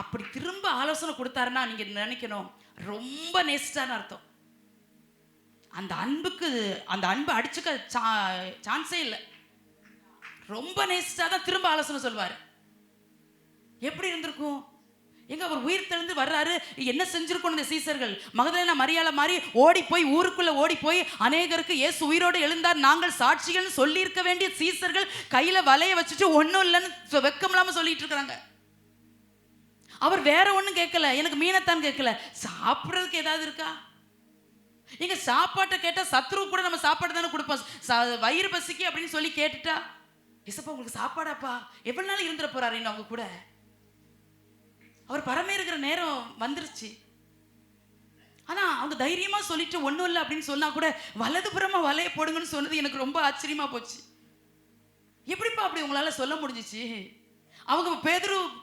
அப்படி திரும்ப ஆலோசனை கொடுத்தாருன்னா நீங்க நினைக்கணும், ரொம்ப நேசிட்டான்னு அர்த்தம். அந்த அன்புக்கு, அந்த அன்பு அடிச்சுக்க சான்ஸே இல்லை. ரொம்ப நேசிச்சாதான் திரும்ப ஆலோசனை சொல்வார். எப்படி இருந்திருக்கும்? எங்க அவர் உயிர் தெழுந்து வர்றாரு, என்ன செஞ்சிருக்கணும் இந்த சீசர்கள்? மகதலேனா மரியாள மாதிரி ஓடி போய், ஊருக்குள்ள ஓடி போய் அநேகருக்கு இயேசு உயிரோடு எழுந்தார், நாங்கள் சாட்சிகள் சொல்லி இருக்க வேண்டிய சீசர்கள் கையில வலைய வச்சுட்டு ஒன்னும் இல்லைன்னு வெக்கம் இல்லாம சொல்லிட்டு இருக்கிறாங்க. அவர் வேற ஒண்ணும் கேட்கல, எனக்கு மீனத்தான் கேட்கல, சாப்பிட்றதுக்கு ஏதாவது இருக்கா? எங்க சாப்பாட்டை கேட்டா சத்ரு கூட நம்ம சாப்பாடு தானே கொடுப்போம், வயிறு பசிக்கு அப்படின்னு சொல்லி கேட்டுட்டா, இசப்பா உங்களுக்கு சாப்பாடாப்பா, எவ்வளவு நாள் இருந்துட போறாரு இன்னும் அவங்க கூட? அவர் பரமேறுகிற நேரம் வந்துருச்சு. ஆனா அவங்க தைரியமா சொல்லிட்டு ஒண்ணும் இல்லை அப்படின்னு சொன்னா கூட வலதுபுறமா வலைய போடுங்கன்னு சொன்னது எனக்கு ரொம்ப ஆச்சரியமா போச்சு. எப்படிப்பா அப்படி உங்களால சொல்ல முடிஞ்சிச்சு? அவங்க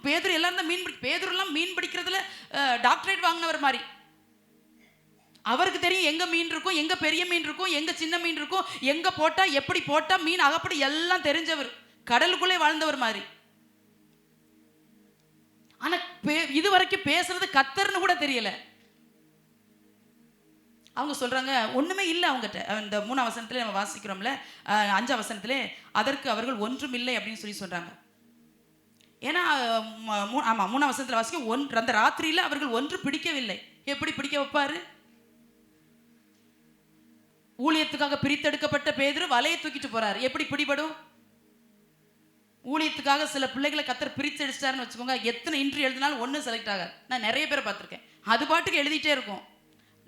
பேதுரு எல்லாரும் தான் பேதுருலாம் மீன் பிடிக்கிறதுல டாக்டரேட் வாங்கினவர் மாதிரி. அவருக்கு தெரியும் எங்க மீன் இருக்கும், எங்க பெரிய மீன் இருக்கும், எங்க சின்ன மீன் இருக்கும், எங்க போட்டா எப்படி போட்டா மீன் அகப்படி எல்லாம் தெரிஞ்சவர், கடலுக்குள்ளே வாழ்ந்தவர் மாதிரி. ஆனா இது வரைக்கும் பேசுறது கர்த்தர்னு கூட தெரியல. அவங்க சொல்றாங்க ஒண்ணுமே இல்லை அவங்ககிட்ட. இந்த 3ஆம் வசனத்துல நம்ம வாசிக்கிறோம்ல, 5ஆம் வசனத்திலே அதற்கு அவர்கள் ஒன்றும் இல்லை அப்படின்னு சொல்லி சொல்றாங்க. ஏன்னா ஆமா 3ஆம் வசனத்துல வாசிக்க, அந்த ராத்திரியில அவர்கள் ஒன்று பிடிக்கவில்லை. எப்படி பிடிக்க வைப்பாரு? ஊழியத்துக்காக பிரித்தெடுக்கப்பட்ட பேதுரு வலையை தூக்கிட்டு போறாரு, எப்படி பிடிபடும்? ஊழியத்துக்காக சில பிள்ளைகளை கர்த்தர் பிரித்து அடிச்சிட்டாருன்னு வச்சுக்கோங்க, எத்தனை இன்ட்ரி எழுதினாலும் ஒன்றும் செலக்ட் ஆகாது. நான் நிறைய பேரை பார்த்துருக்கேன், அது பாட்டுக்கு எழுதிட்டே இருக்கும்,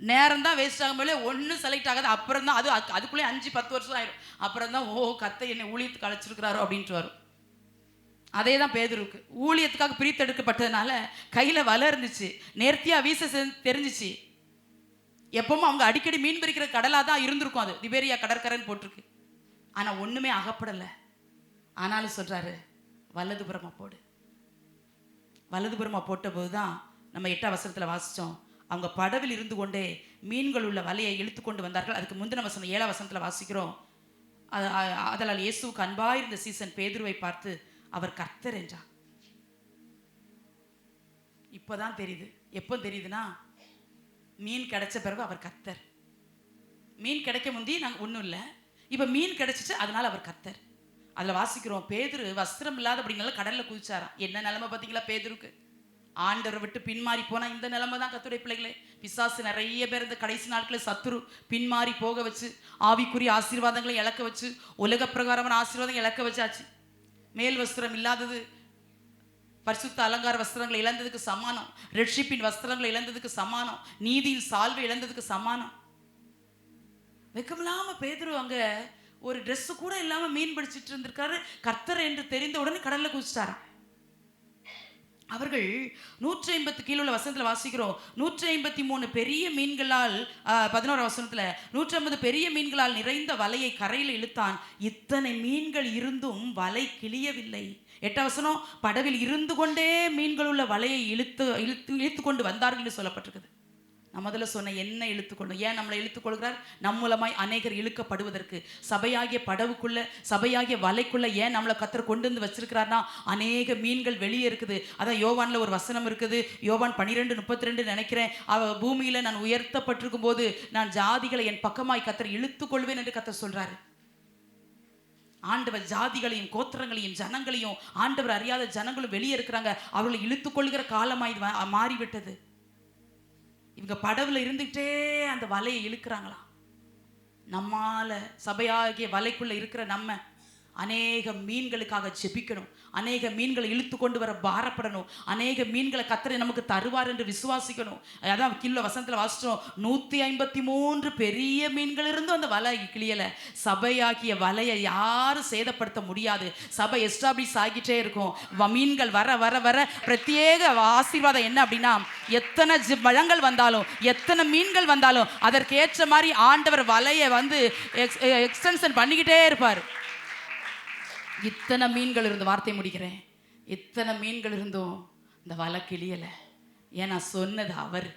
நேரம் தான் வேஸ்ட் ஆகும் போல ஒன்றும் செலக்ட் ஆகாது. அப்புறம் தான் அதுக்குள்ளே 5-10 வருஷம் ஆயிடும். அப்புறம் தான் கர்த்தர் என்னை ஊழியத்துக்கு அழைச்சிருக்கிறாரோ அப்படின்ட்டு வரும். அதே தான் பேதுருக்கு. ஊழியத்துக்காக பிரித்தெடுக்கப்பட்டதுனால கையில் வலை இருந்துச்சு, நேர்த்தியா வீச தெரிஞ்சிச்சு. எப்பவும் அவங்க அடிக்கடி மீன் பிடிக்கிற கடலாக தான் இருந்திருக்கும், அது திபேரியா கடற்கரைன்னு போட்டிருக்கு. ஆனால் ஒன்றுமே அகப்படலை. ஆனாலும் சொல்கிறாரு வலதுபுறமா போடு. வலதுபுறமா போட்ட போது தான் நம்ம 8ஆம் வசனத்தில் வாசித்தோம், அவங்க படவில் இருந்து கொண்டே மீன்கள் உள்ள வலையை இழுத்து கொண்டு வந்தார்கள். அதுக்கு முந்தின வசனம் 7ஆம் வசனத்தில் வாசிக்கிறோம், அதனால் இயேசுவுக்கு அன்பாயிருந்த சீசன் பேதுருவை பார்த்து அவர் கர்த்தர் என்றார். இப்போதான் தெரியுது. எப்போ தெரியுதுன்னா, மீன் கிடைச்ச பிறகு அவர் கர்த்தர். மீன் கிடைக்க முந்தி நாங்கள் ஒன்றும் இல்லை, இப்போ மீன் கிடைச்சிச்சு அதனால அவர் கர்த்தர். அதில் வாசிக்கிறோம், பேதுரு வஸ்திரம் இல்லாத அப்படின்னால கடலில் குதிச்சாராம். என்ன நிலைமை பார்த்தீங்களா பேதுருக்கு? ஆண்டவரை விட்டு பின்மாறி போனால் இந்த நிலைமை தான் கர்த்தருடைய பிள்ளைகளே. பிசாசு நிறைய பேர் இந்த கடைசி நாட்களில் சத்துரு பின்மாறி போக வச்சு, ஆவிக்குரிய ஆசீர்வாதங்களை இழக்க வச்சு, உலக பிரகாரமான ஆசீர்வாதங்களை இழக்க வச்சாச்சு. மேல் வஸ்திரம் இல்லாதது பரிசுத்த அலங்கார வஸ்திரங்களை இழந்ததுக்கு சமானம், ரெட்ஷிப்பின் வஸ்திரங்களை இழந்ததுக்கு சமானம், நீதியின் சால்வை இழந்ததுக்கு சமானம். வெக்கமில்லாம பேதுரு அங்க ஒரு ட்ரெஸ் கூட இல்லாம மீன் பிடிச்சிட்டு இருந்திருக்காரு. கர்த்தர் என்று தெரிந்த உடனே கடல்ல குதிச்சிட்டாராம். அவர்கள் 150 கீழே உள்ள வசனத்தில் வாசிக்கிறோம், 153 பெரிய மீன்களால் 11 வசனத்தில் 150 பெரிய மீன்களால் நிறைந்த வலையை கரையில் இழுத்தான், இத்தனை மீன்கள் இருந்தும் வலை கிளியவில்லை. 8 வசனம், படவில் இருந்து கொண்டே மீன்கள் உள்ள வலையை இழுத்து கொண்டு வந்தார்கள் என்று சொல்லப்பட்டிருக்குது. நான் முதல்ல சொன்னேன், என்ன இழுத்துக்கொள்ளும், ஏன் நம்மளை இழுத்துக்கொள்கிறார்? நம் மூலமாய் அநேகர் இழுக்கப்படுவதற்கு. சபையாகிய படவுக்குள்ள, சபையாகிய வலைக்குள்ள ஏன் நம்மளை கர்த்தர் கொண்டு வந்து வச்சிருக்கிறார்னா, அநேக மீன்கள் வெளியே இருக்குது. அதான் யோவான்ல ஒரு வசனம் இருக்குது, யோவான் 12:32 நினைக்கிறேன், பூமியில நான் உயர்த்தப்பட்டிருக்கும் போது நான் ஜாதிகளை என் பக்கமாய் கர்த்தர் இழுத்து கொள்வேன் என்று கர்த்தர் சொல்றாரு. ஆண்டவர் ஜாதிகளையும் கோத்திரங்களையும் ஜனங்களையும், ஆண்டவர் அறியாத ஜனங்களும் வெளியே இருக்கிறாங்க, அவர்களை இழுத்துக்கொள்கிற காலமாய் மாறிவிட்டது. இவங்க படவுல இருந்துகிட்டே அந்த வலையை இழுக்கிறாங்களா. நம்மால சபையாகிய வலைக்குள்ள இருக்கிற நம்ம அநேக மீன்களுக்காக ஜெபிக்கணும், அநேக மீன்களை இழுத்து கொண்டு வர பாரப்படணும், அநேக மீன்களை கர்த்தர் நமக்கு தருவார் என்று விசுவாசிக்கணும். அதான் கீழே வசனத்தில் வாசிச்சோம், 153 பெரிய மீன்கள் இருந்தும் அந்த வலை கிளியலை. சபையாகிய வலையை யாரும் சேதப்படுத்த முடியாது. சபை எஸ்டாப்ளிஷ் ஆகிட்டே இருக்கும். மீன்கள் வர வர வர பிரத்யேக ஆசீர்வாதம் என்ன அப்படின்னா, எத்தனை மழங்கள் வந்தாலும், எத்தனை மீன்கள் வந்தாலும் அதற்கேற்ற மாதிரி ஆண்டவர் வலையை எக்ஸ்டென்ஷன் பண்ணிக்கிட்டே இருப்பார். இத்தனை மீன்கள் இருந்து, வார்த்தை முடிக்கிறேன், இத்தனை மீன்கள் இருந்தும் இந்த வலை கிளியலை. ஏன்னா சொன்னது அவர்,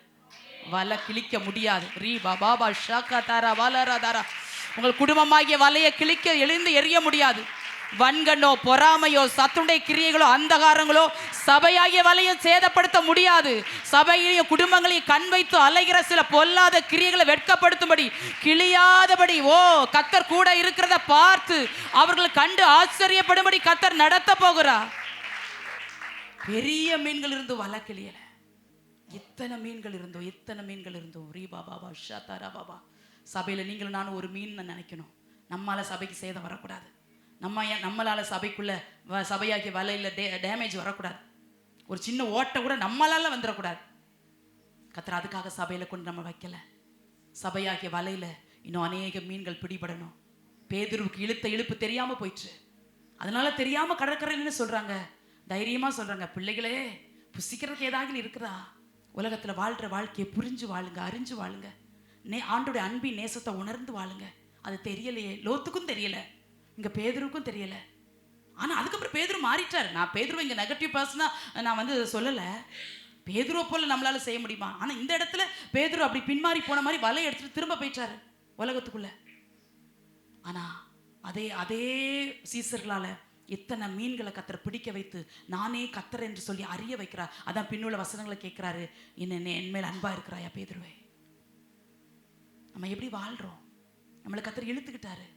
வலை கிழிக்க முடியாது. ரீ பாபா ஷாக்கா தாரா வாலரா தாரா, உங்கள் குடும்பமாகிய வலையை கிழிக்க எழுந்து எறிய முடியாது. வன்கண்ணோ பொறாமையோ சத்துடைய கிரியைகளோ அந்தகாரங்களோ சபையாகிய வலையை சேதப்படுத்த முடியாது. சபையிலையும் குடும்பங்களையும் கண் வைத்து அலைகிற சில பொல்லாத கிரியைகளை வெட்கப்படுத்தும்படி, கிளியாதபடி கர்த்தர் கூட இருக்கிறத பார்த்து அவர்கள் கண்டு ஆச்சரியப்படும்படி கர்த்தர் நடத்த போகிறார். பெரிய மீன்கள் இருந்தும் வலை கிளியல. இத்தனை மீன்கள் இருந்தோம் ரீபா பாபா ஷாத்தாரா பாபா. சபையில நீங்களும் நானும் ஒரு மீன் நினைக்கணும். நம்மால சபைக்கு சேதம் வரக்கூடாது. நம்மளால சபைக்குள்ள சபையாகிய வலையில் டேமேஜ் வரக்கூடாது. ஒரு சின்ன ஓட்டை கூட நம்மளால வந்துடக்கூடாது. கர்த்தர் அதுக்காக சபையில கொண்டு நம்ம வைக்கல. சபையாகிய வலையில இன்னும் அநேக மீன்கள் பிடிபடணும். பேதுருவுக்கு இழுப்பு தெரியாம போயிடுச்சு. அதனால தெரியாம கடற்கரைன்னு சொல்றாங்க, தைரியமா சொல்றாங்க, பிள்ளைகளே புசிக்கிறதுக்கு ஏதாவது இருக்குதா? உலகத்துல வாழ்ற வாழ்க்கையை புரிஞ்சு வாழுங்க, அறிஞ்சு வாழுங்க, ஆண்டோட அன்பின் நேசத்தை உணர்ந்து வாழுங்க. அது தெரியலையே, லோத்துக்கும் தெரியல, இங்க பேதுருவுக்கும் தெரியல. ஆனா அதுக்கப்புறம் பேதுரு மாறிட்டார். நான் பேதுருவை இங்க நெகட்டிவ் பர்சனா நான் சொல்லல, பேதுருவை போல நம்மளால செய்ய முடியுமா? ஆனா இந்த இடத்துல பேதுரு அப்படி பின்மாறி போன மாதிரி வலை எடுத்துட்டு திரும்ப போயிட்டாரு உலகத்துக்குள்ள. ஆனா அதே சீசர்களால எத்தனை மீன்களை கர்த்தர் பிடிக்க வைத்து நானே கர்த்தர் என்று சொல்லி அறிய வைக்கிறார். அதான் பின்னுள்ள வசனங்களை கேட்கிறாரு, என் மேல் அன்பா இருக்கிறாயா பேதுருவே? நம்ம எப்படி வாழ்றோம்? நம்மளை கர்த்தர் இழுத்துக்கிட்டாரு.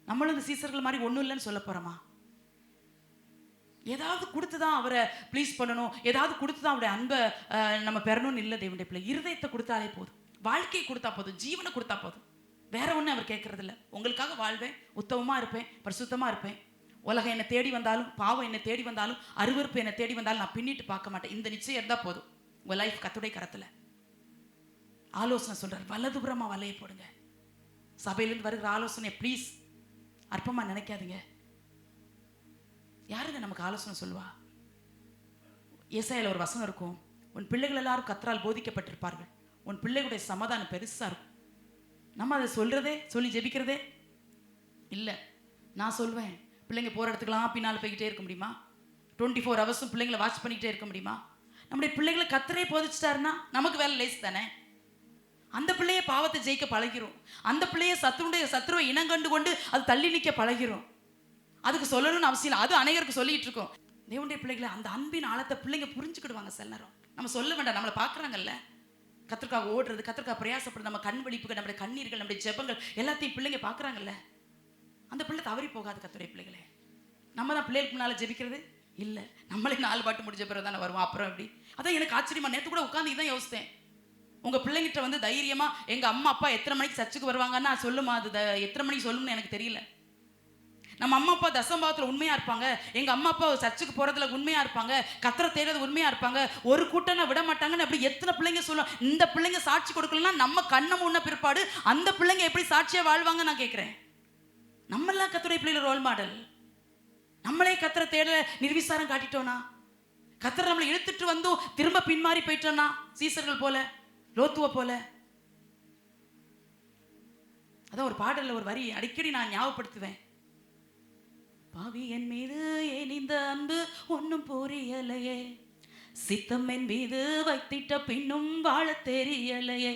நம்மளும் இந்த சீசர்கள் மாதிரி ஒன்றும் இல்லைன்னு சொல்ல போறோமா? ஏதாவது கொடுத்துதான் அவரை ப்ளீஸ் பண்ணணும், ஏதாவது கொடுத்துதான் அவருடைய அன்பை நம்ம பெறணும்னு இல்லை. தேவனுடைய பிள்ளை இருதயத்தை கொடுத்தாலே போதும், வாழ்க்கையை கொடுத்தா போதும், ஜீவனை கொடுத்தா போதும். வேற ஒன்றும் அவர் கேட்கறது இல்லை. உங்களுக்காக வாழ்வேன், உத்தமமா இருப்பேன், பரிசுத்தமா இருப்பேன், உலகம் என்னை தேடி வந்தாலும், பாவம் என்னை தேடி வந்தாலும், அருவருப்பு என்னை தேடி வந்தாலும் நான் பின்னிட்டு பார்க்க மாட்டேன். இந்த நிச்சயம் இருந்தால் போதும். உங்க லைஃப் கர்த்தருடைய கரத்துல. ஆலோசனை சொல்றாரு, வலதுபுறமா வலையை போடுங்க. சபையிலிருந்து வருகிற ஆலோசனை ப்ளீஸ் அற்பமா நினைக்காதீங்க. யாருங்க நமக்கு ஆலோசனை சொல்லுவா? ஏசாயால ஒரு வசனம் இருக்கும், உன் பிள்ளைகள் எல்லாரும் கர்த்தரால் போதிக்கப்பட்டிருப்பார்கள், உன் பிள்ளைகளுடைய சமாதானம் பெருசா இருக்கும். நம்ம அதை சொல்லி ஜெபிக்கிறதே இல்லை. நான் சொல்வேன், பிள்ளைங்க போற இடத்துக்குலாம் பின்னால் போய்கிட்டே இருக்க முடியுமா? 24 hours பிள்ளைங்களை வாட்ச் பண்ணிக்கிட்டே இருக்க முடியுமா? நம்முடைய பிள்ளைகளை கர்த்தரே போதிச்சிட்டாருன்னா நமக்கு வேலை லேஸ் தானே. அந்த பிள்ளைய பாவத்தை ஜெயிக்க பழகிறோம். அந்த பிள்ளைய சத்துருவை இனங்கண்டு கொண்டு அது தள்ளி நிற்க பழகிறோம். அதுக்கு சொல்லணும்னு அவசியம் இல்லை. அது அநேகருக்கு சொல்லிட்டு இருக்கோம். தேவனுடைய பிள்ளைகளை அந்த அன்பின் ஆழத்தை பிள்ளைங்க புரிஞ்சுக்கிடுவாங்க. சில நேரம் நம்ம சொல்ல வேண்டாம், நம்மளை பார்க்குறாங்கல்ல, கர்த்தருக்காக ஓடுறது, கர்த்தருக்காக பிரயாசப்படுறது, நம்ம கண் விழிப்புகள், நம்முடைய கண்ணீர்கள், நம்முடைய ஜெபங்கள் எல்லாத்தையும் பிள்ளைங்க பார்க்குறாங்கல்ல. அந்த பிள்ளை தவறி போகாது. கர்த்தருடைய பிள்ளைகளே, நம்ம தான் பிள்ளைகளுக்கு முன்னால் ஜெபிக்கிறது இல்லை. நம்மளே 4 பாட்டு முடிஞ்ச பிறகு தானே வருவோம். அப்புறம் எப்படி? அதான் எனக்கு ஆச்சரியமா, நேற்று கூட உட்காந்து இதான் யோசித்தேன். உங்க பிள்ளைங்கிட்ட தைரியமா எங்க அம்மா அப்பா எத்தனை மணிக்கு சர்ச்சுக்கு வருவாங்கன்னா சொல்லுமா, அது எத்தனை மணிக்கு சொல்லும்னு எனக்கு தெரியல. நம்ம அம்மா அப்பா தசம்பாவத்தில் உண்மையா இருப்பாங்க, எங்க அம்மா அப்பா சர்ச்சுக்கு போறதுல உண்மையா இருப்பாங்க, கர்த்தரை தேடுறது உண்மையா இருப்பாங்க, ஒரு கூட்டம்னா விட மாட்டாங்கன்னு அப்படி எத்தனை பிள்ளைங்க சொல்லுவோம். இந்த பிள்ளைங்க சாட்சி கொடுக்கலன்னா நம்ம கண்ணை முன்ன பிற்பாடு அந்த பிள்ளைங்க எப்படி சாட்சியா வாழ்வாங்க? நான் கேட்கிறேன். நம்மளாம் கர்த்தருடைய பிள்ளைகள் ரோல் மாடல். நம்மளே கர்த்தரை தேட நிர்விசாரம் காட்டிட்டோம்னா, கர்த்தர் நம்மளை இழுத்துட்டு வந்தோம் திரும்ப பின்மாறி போயிட்டோம்னா சீசர்கள் போல, லோத்துவ போல. அதான் ஒரு பாடல்ல ஒரு வரி அடிக்கடி நான் ஞாபகப்படுத்துவேன். பாவி என் மீது ஏன் இந்த அன்பு ஒன்னும் புரியலையே, சித்தம் என் மீது வைத்திட்ட பின்னும் வாழ தெரியலையே,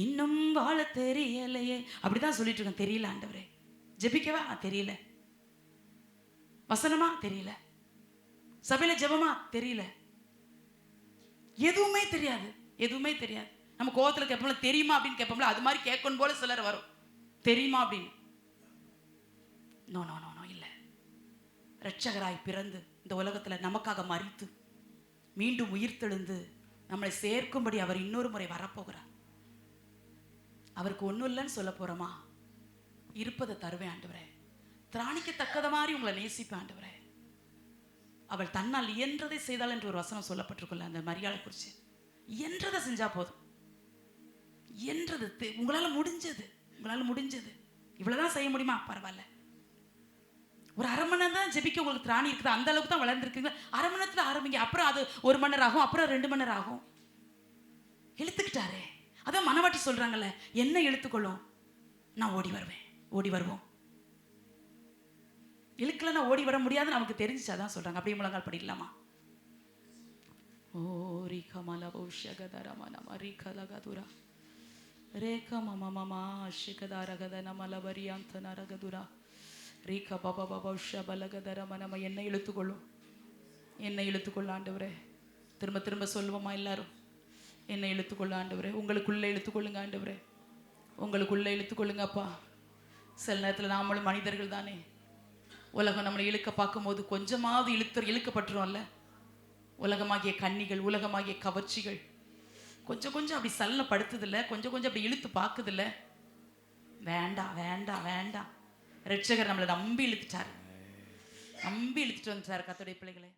இன்னும் வாழ தெரியலையே. அப்படிதான் சொல்லிட்டு இருக்கேன். தெரியல ஆண்டவரே. ஜெபிக்கவா தெரியல, வசனமா தெரியல, சபையில ஜெபமா தெரியல, எதுவுமே தெரியாது, எதுவுமே தெரியாது. நம்ம கோவத்துல கேட்போம்ல தெரியுமா அப்படின்னு கேட்போம்ல, அது மாதிரி கேட்கணும் போல சிலர் வரும். தெரியுமா அப்படின்னு. நோ நோ நோ நோ இல்ல. இரட்சகராய் பிறந்து இந்த உலகத்துல நமக்காக மரித்து மீண்டும் உயிர்த்தெழுந்து நம்மளை சேர்க்கும்படி அவர் இன்னொரு முறை வரப்போகிறார். அவருக்கு ஒன்றும் இல்லைன்னு சொல்ல போறோமா? இருப்பதை தருவேன் ஆண்டவரே, திராணிக்கத்தக்கத மாதிரி உங்களை நேசிப்பேன் ஆண்டவரே. அவள் தன்னால் இயன்றதை செய்தாள் என்று ஒரு வசனம் சொல்லப்பட்டிருக்குல்ல அந்த மரியாதை குறித்து. இயன்றதை செஞ்சா போதும். இயன்றது உங்களால் முடிஞ்சது, உங்களால் முடிஞ்சது. இவ்வளவுதான் செய்ய முடியுமா? பரவாயில்ல. ஒரு அரை மணி நேரம் தான் ஜெபிக்க உங்களுக்கு திராணி இருக்குது, அந்த அளவுக்கு தான் வளர்ந்துருக்குங்க. அரை மணி நேரத்தில் ஆரம்பிங்க, அப்புறம் அது 1 மணி நேரம் ஆகும், அப்புறம் 2 மணி நேரம் ஆகும். இழுத்துக்கிட்டாரே. அதான் மனவாட்டி சொல்றாங்கல்ல, என்ன இழுத்துக்கொள்ளும், நான் ஓடி வருவேன், ஓடி வருவோம். இழுக்கலன்னா ஓடி வர முடியாது நமக்கு தெரிஞ்சிச்சு. அதான் சொல்றாங்க. அப்படியே முழங்கால் படிக்கலாமா? ஓ ரீகா மலா பௌஷகதர மனம ரீகா லகதுரா ரேகா மம மமா ஷிகதாரகத நமலபரியாந்த நரகதுரா ரீகா பபா பபௌஷ பலகதர மனம. என்னை இழுத்துக்கொள்ளும், என்னை இழுத்துக்கொள்ள ஆண்டவரே. திரும்ப திரும்ப சொல்லுவோமா எல்லாரும்? என்னை இழுத்துக்கொள்ள ஆண்டவரே. உங்களுக்குள்ளே இழுத்துக்கொள்ளுங்க ஆண்டவரே, உங்களுக்குள்ளே இழுத்துக்கொள்ளுங்க அப்பா. சில நேரத்தில் நாமளும் மனிதர்கள் தானே. உலகம் நம்மளை இழுக்க பார்க்கும்போது கொஞ்சமாவது இழுக்கப்பட்டுரும்ல. உலகமாகிய கன்னிகள், உலகமாகிய கவர்ச்சிகள் கொஞ்சம் கொஞ்சம் அப்படி சல்லப்படுத்துதில்ல, கொஞ்சம் கொஞ்சம் அப்படி இழுத்து பார்க்குதில்ல. வேண்டாம் வேண்டாம் வேண்டாம். இரட்சகர் நம்மளை நம்பி இழுத்துட்டார், நம்பி இழுத்துட்டு வந்துட்டார். கர்த்தருடைய பிள்ளைகளே.